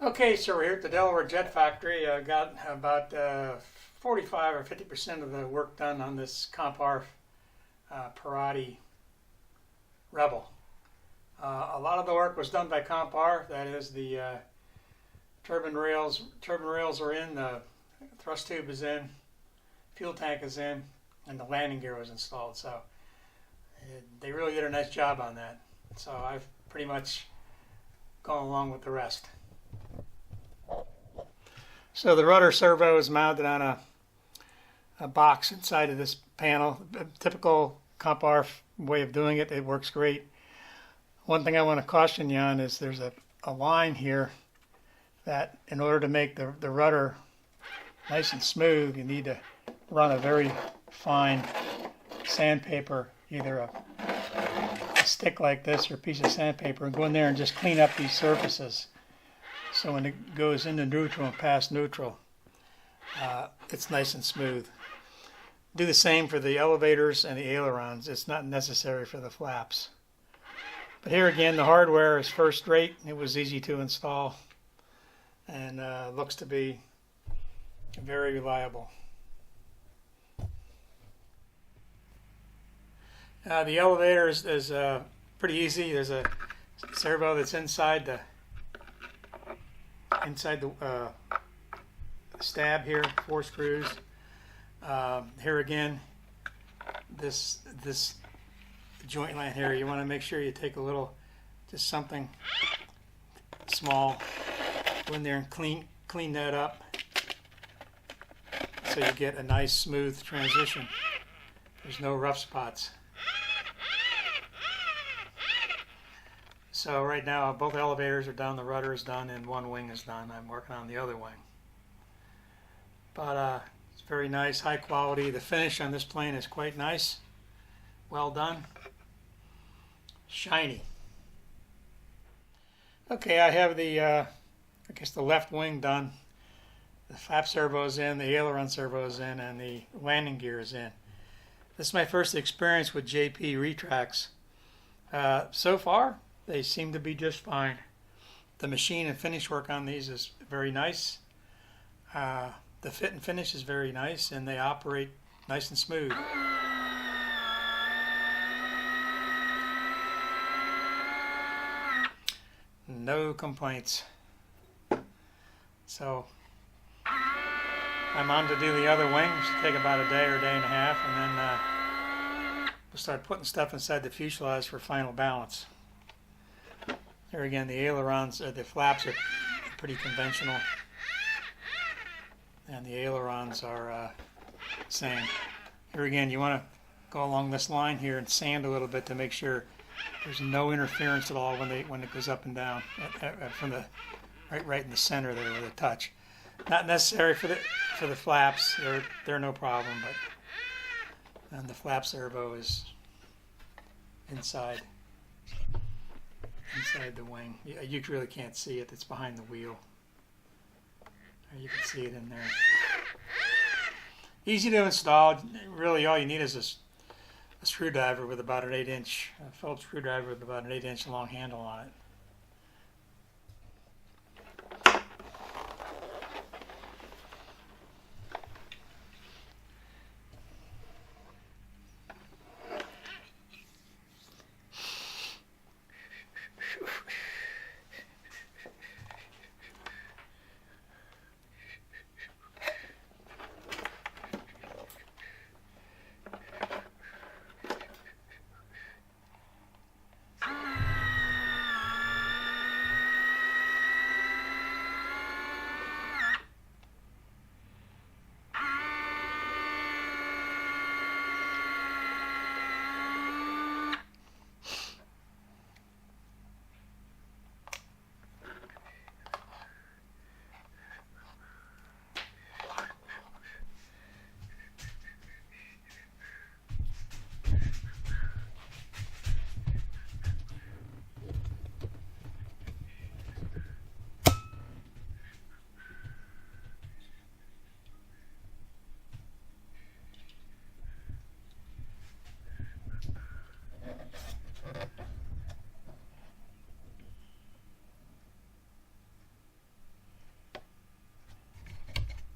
Okay, so we're here at the Delaware Jet Factory. Got about 45 or 50% of the work done on this Comp-Arf Parati Rebel. A lot of the work was done by Comp-Arf. That is, the turbine rails are in, the thrust tube is in, fuel tank is in, and the landing gear was installed. So they really did a nice job on that. So I've pretty much gone along with the rest. So the rudder servo is mounted on a box inside of this panel. A typical Comp-Arf way of doing it. It works great. One thing I want to caution you on is there's a line here that in order to make the rudder nice and smooth, you need to run a very fine sandpaper, either a stick like this or a piece of sandpaper, and go in there and just clean up these surfaces. So when it goes into neutral and past neutral, it's nice and smooth. Do the same for the elevators and the ailerons. It's not necessary for the flaps. But here again, the hardware is first rate. It was easy to install and looks to be very reliable. The elevator is pretty easy. There's a servo that's inside the stab here, 4 screws. Here again, this joint line here, you want to make sure you take a little, just something small, go in there and clean that up so you get a nice smooth transition. There's no rough spots. So right now both elevators are done, the rudder is done, and one wing is done. I'm working on the other wing. But it's very nice, high quality. The finish on this plane is quite nice. Well done. Shiny. Okay, I have the the left wing done. The flap servo is in, the aileron servo is in, and the landing gear is in. This is my first experience with JP retracts. So far, they seem to be just fine. The machine and finish work on these is very nice. The fit and finish is very nice, and they operate nice and smooth. No complaints. So I'm on to do the other wing, which will take about a day or day and a half, and then we'll start putting stuff inside the fuselage for final balance. Here again, the ailerons, the flaps are pretty conventional, and the ailerons are same. Here again, you want to go along this line here and sand a little bit to make sure there's no interference at all when it goes up and down from the right in the center there with a touch. Not necessary for the flaps. They're no problem, but and the flap servo is inside the wing. You really can't see it. It's behind the wheel. You can see it in there. Easy to install. Really, all you need is a screwdriver with about an 8-inch, a Phillips screwdriver with about an 8-inch long handle on it.